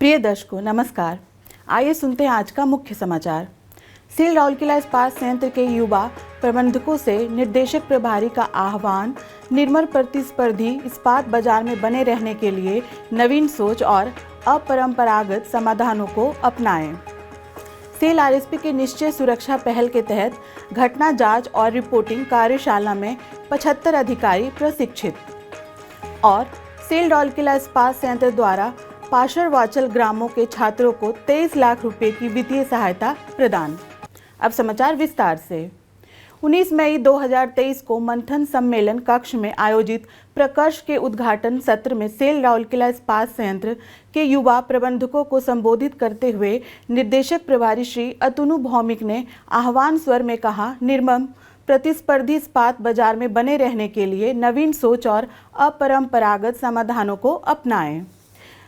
प्रिय दर्शकों नमस्कार। आइए सुनते हैं आज का मुख्य समाचार। सेल राउरकेला इस्पात संयंत्र के युवा प्रबंधकों से निर्देशक प्रभारी का आह्वान, निर्मल प्रतिस्पर्धी इस्पात बाजार में बने रहने के लिए नवीन सोच और अपरंपरागत समाधानों को अपनाएं। सेल आरएसपी के निश्चय सुरक्षा पहल के तहत घटना जांच और रिपोर्टिंग कार्यशाला में 75 अधिकारी प्रशिक्षित। और सेल राउरकेला इस्पात संयंत्र द्वारा पाशरवाचल ग्रामों के छात्रों को 23 लाख रुपए की वित्तीय सहायता प्रदान। अब समाचार विस्तार से। 19 मई 2023 को मंथन सम्मेलन कक्ष में आयोजित प्रकर्ष के उद्घाटन सत्र में सेल राउरकेला इस्पात संयंत्र के युवा प्रबंधकों को संबोधित करते हुए निदेशक प्रभारी श्री अतनु भौमिक ने आह्वान स्वर में कहा, निर्मम प्रतिस्पर्धी इस्पात बाजार में बने रहने के लिए नवीन सोच और अपरंपरागत समाधानों को अपनाएं।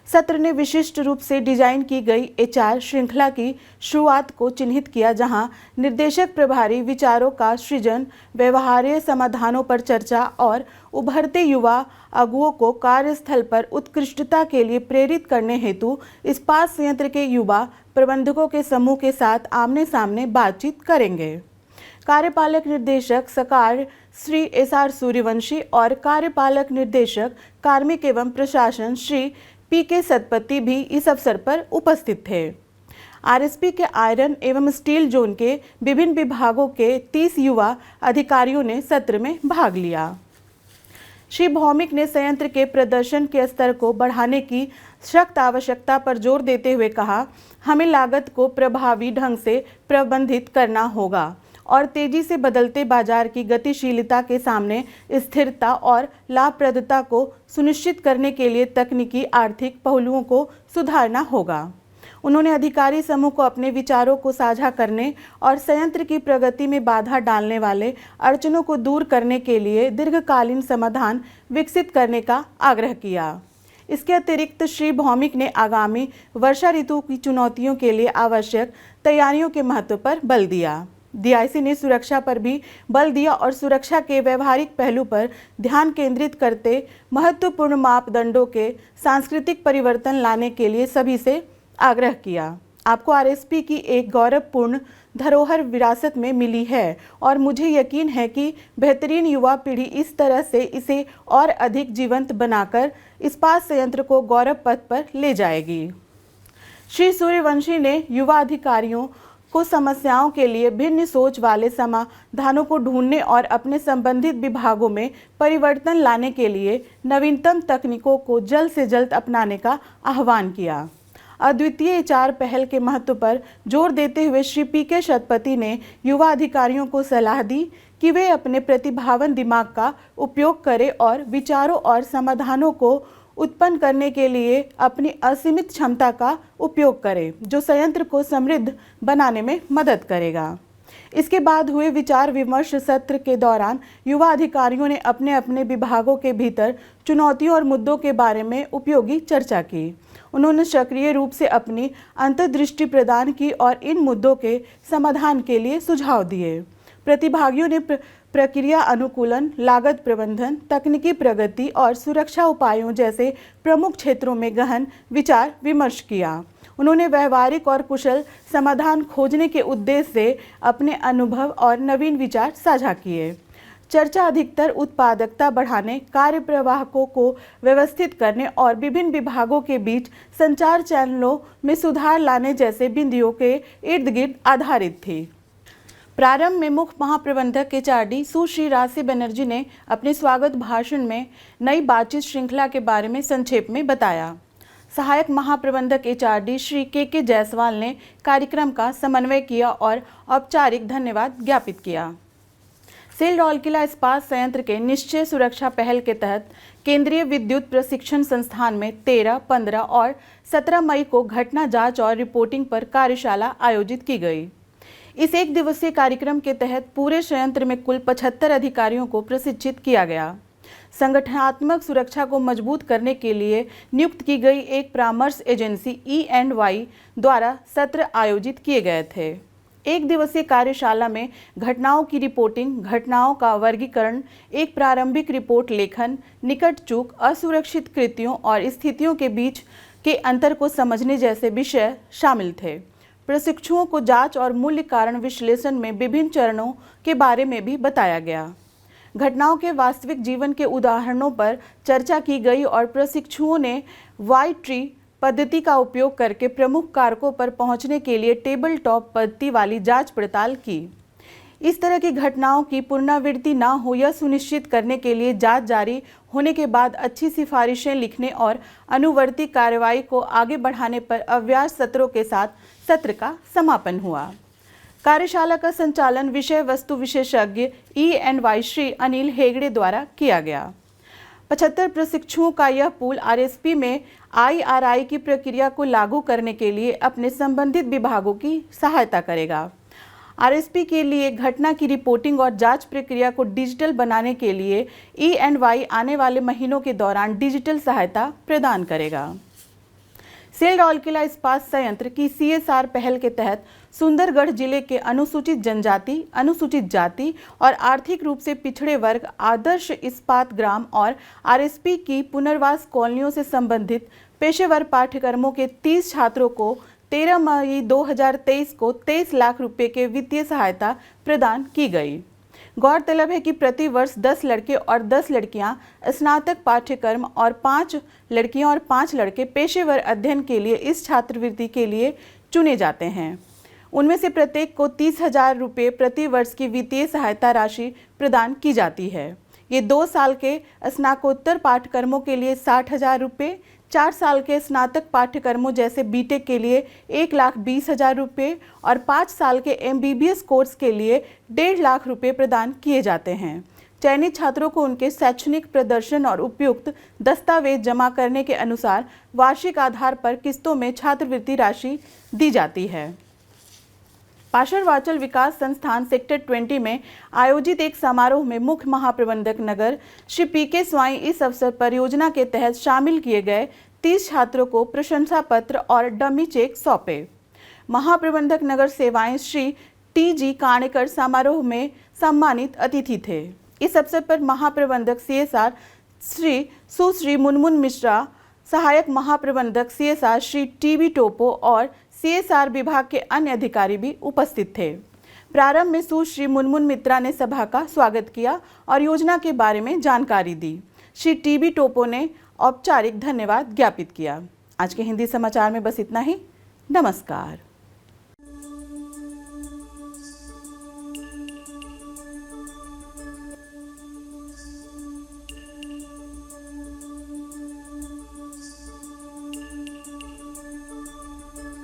सत्र ने विशिष्ट रूप से डिजाइन की गई एचआर श्रृंखला की शुरुआत को चिन्हित किया, जहां निर्देशक प्रभारी विचारों का सृजन, व्यवहार्य समाधानों पर चर्चा और उभरते युवा अगुओं को कार्यस्थल पर उत्कृष्टता के लिए प्रेरित करने हेतु इस्पात संयंत्र के युवा प्रबंधकों के समूह के साथ आमने सामने बातचीत करेंगे। कार्यपालक निर्देशक सकार श्री एसआर सूर्यवंशी और कार्यपालक निर्देशक कार्मिक एवं प्रशासन श्री पीके सतपति भी इस अवसर पर उपस्थित थे। आरएसपी के आयरन एवं स्टील जोन के विभिन्न विभागों के 30 युवा अधिकारियों ने सत्र में भाग लिया। श्री भौमिक ने संयंत्र के प्रदर्शन के स्तर को बढ़ाने की सख्त आवश्यकता पर जोर देते हुए कहा, हमें लागत को प्रभावी ढंग से प्रबंधित करना होगा और तेजी से बदलते बाजार की गतिशीलता के सामने स्थिरता और लाभप्रदता को सुनिश्चित करने के लिए तकनीकी आर्थिक पहलुओं को सुधारना होगा। उन्होंने अधिकारी समूह को अपने विचारों को साझा करने और संयंत्र की प्रगति में बाधा डालने वाले अड़चनों को दूर करने के लिए दीर्घकालीन समाधान विकसित करने का आग्रह किया। इसके अतिरिक्त श्री भौमिक ने आगामी वर्षा ऋतु की चुनौतियों के लिए आवश्यक तैयारियों के महत्व पर बल दिया। डीआईसी ने सुरक्षा पर भी बल दिया और सुरक्षा के व्यवहारिक पहलू पर ध्यान केंद्रित करते महत्वपूर्ण मापदंडों के सांस्कृतिक परिवर्तन लाने के लिए सभी से आग्रह किया। आपको आरएसपी की एक गौरवपूर्ण धरोहर विरासत में मिली है और मुझे यकीन है कि बेहतरीन युवा पीढ़ी इस तरह से इसे और अधिक जीवंत बनाकर इस्पात संयंत्र को गौरव पथ पर ले जाएगी। श्री सूर्यवंशी ने युवा अधिकारियों को समस्याओं के लिए भिन्न सोच वाले समाधानों को ढूंढने और अपने संबंधित विभागों में परिवर्तन लाने के लिए नवीनतम तकनीकों को जल्द से जल्द अपनाने का आह्वान किया। अद्वितीय एचआर पहल के महत्व पर जोर देते हुए श्री पीके सतपति ने युवा अधिकारियों को सलाह दी कि वे अपने प्रतिभावान दिमाग का उपयोग करें और विचारों और समाधानों को उत्पन्न करने के लिए अपनी असीमित क्षमता का उपयोग करें, जो संयंत्र को समृद्ध बनाने में मदद करेगा। इसके बाद हुए विचार विमर्श सत्र के दौरान युवा अधिकारियों ने अपने अपने विभागों के भीतर चुनौतियों और मुद्दों के बारे में उपयोगी चर्चा की। उन्होंने सक्रिय रूप से अपनी अंतर्दृष्टि प्रदान की और इन मुद्दों के समाधान के लिए सुझाव दिए। प्रतिभागियों ने प्रक्रिया अनुकूलन, लागत प्रबंधन, तकनीकी प्रगति और सुरक्षा उपायों जैसे प्रमुख क्षेत्रों में गहन विचार विमर्श किया। उन्होंने व्यवहारिक और कुशल समाधान खोजने के उद्देश्य से अपने अनुभव और नवीन विचार साझा किए। चर्चा अधिकतर उत्पादकता बढ़ाने, कार्य प्रवाहों को व्यवस्थित करने और विभिन्न विभागों के बीच संचार चैनलों में सुधार लाने जैसे बिंदुओं के इर्द गिर्द आधारित थी। प्रारंभ में मुख्य महाप्रबंधक एचआरडी सुश्री राशि बनर्जी ने अपने स्वागत भाषण में नई बातचीत श्रृंखला के बारे में संक्षेप में बताया। सहायक महाप्रबंधक एचआरडी श्री के जायसवाल ने कार्यक्रम का समन्वय किया और औपचारिक धन्यवाद ज्ञापित किया। सेल राउरकेला इस्पात संयंत्र के निश्चय सुरक्षा पहल के तहत केंद्रीय विद्युत प्रशिक्षण संस्थान में 13, 15 और 17 मई को घटना जांच और रिपोर्टिंग पर कार्यशाला आयोजित की गई। इस एक दिवसीय कार्यक्रम के तहत पूरे संयंत्र में कुल 75 अधिकारियों को प्रशिक्षित किया गया। संगठनात्मक सुरक्षा को मजबूत करने के लिए नियुक्त की गई एक परामर्श एजेंसी E&Y द्वारा सत्र आयोजित किए गए थे। एक दिवसीय कार्यशाला में घटनाओं की रिपोर्टिंग, घटनाओं का वर्गीकरण, एक प्रारंभिक रिपोर्ट लेखन, निकट चूक, असुरक्षित कृत्यों और स्थितियों के बीच के अंतर को समझने जैसे विषय शामिल थे। प्रशिक्षुओं को जांच और मूल्य कारण विश्लेषण में विभिन्न चरणों के बारे में भी बताया गया। घटनाओं के वास्तविक जीवन के उदाहरणों पर चर्चा की गई और प्रशिक्षुओं ने वाई ट्री पद्धति का उपयोग करके प्रमुख कारकों पर पहुंचने के लिए टेबल टॉप पद्धति वाली जांच पड़ताल की। इस तरह की घटनाओं की पुनरावृत्ति न हो यह सुनिश्चित करने के लिए जांच जारी होने के बाद अच्छी सिफारिशें लिखने और अनुवर्ती कार्रवाई को आगे बढ़ाने पर अभ्यास सत्रों के साथ सत्र का समापन हुआ। कार्यशाला का संचालन विषय वस्तु विशेषज्ञ E&Y श्री अनिल हेगड़े द्वारा किया गया। 75 प्रशिक्षुओं का यह पूल RSP में IRI की प्रक्रिया को लागू करने के लिए अपने संबंधित विभागों की सहायता करेगा। RSP के लिए घटना की रिपोर्टिंग और जांच प्रक्रिया को डिजिटल बनाने के लिए E&Y आने वाले महीनों के दौरान डिजिटल सहायता प्रदान करेगा। सेल राउरकेला इस्पात संयंत्र की CSR पहल के तहत सुंदरगढ़ जिले के अनुसूचित जनजाति, अनुसूचित जाति और आर्थिक रूप से पिछड़े वर्ग आदर्श इस्पात ग्राम और RSP की पुनर्वास कॉलोनियों से संबंधित पेशेवर पाठ्यक्रमों के 30 छात्रों को 13 मई 2023 को 23 लाख रुपए के वित्तीय सहायता प्रदान की गई। गौरतलब है कि प्रति वर्ष 10 लड़के और 10 लड़कियां स्नातक पाठ्यक्रम और 5 लड़कियां और 5 लड़के पेशेवर अध्ययन के लिए इस छात्रवृत्ति के लिए चुने जाते हैं। उनमें से प्रत्येक को 30,000 रुपये प्रति वर्ष की वित्तीय सहायता राशि प्रदान की जाती है। ये 2 साल के स्नातकोत्तर पाठ्यक्रमों के लिए 60,000 रुपये, 4 साल के स्नातक पाठ्यक्रमों जैसे बीटेक के लिए 1,20,000 रुपये और 5 साल के MBBS कोर्स के लिए 1.5 लाख रुपये प्रदान किए जाते हैं। चयनित छात्रों को उनके शैक्षणिक प्रदर्शन और उपयुक्त दस्तावेज जमा करने के अनुसार वार्षिक आधार पर किस्तों में छात्रवृत्ति राशि दी जाती है। पाशरवाचल विकास संस्थान सेक्टर 20 में आयोजित एक समारोह में मुख्य महाप्रबंधक नगर श्री PK स्वाई इस अवसर पर योजना के तहत शामिल किए गए 30 छात्रों को प्रशंसा पत्र और डमी चेक सौंपे। महाप्रबंधक नगर सेवाएं श्री TG कानेकर समारोह में सम्मानित अतिथि थे। इस अवसर पर महाप्रबंधक CSR श्री सुश्री मुनमुन मिश्रा, सहायक महाप्रबंधक CSR श्री TB टोपो और CSR विभाग के अन्य अधिकारी भी उपस्थित थे। प्रारंभ में सुश्री मुनमुन मित्रा ने सभा का स्वागत किया और योजना के बारे में जानकारी दी। श्री TB टोपो ने औपचारिक धन्यवाद ज्ञापित किया। आज के हिंदी समाचार में बस इतना ही। नमस्कार।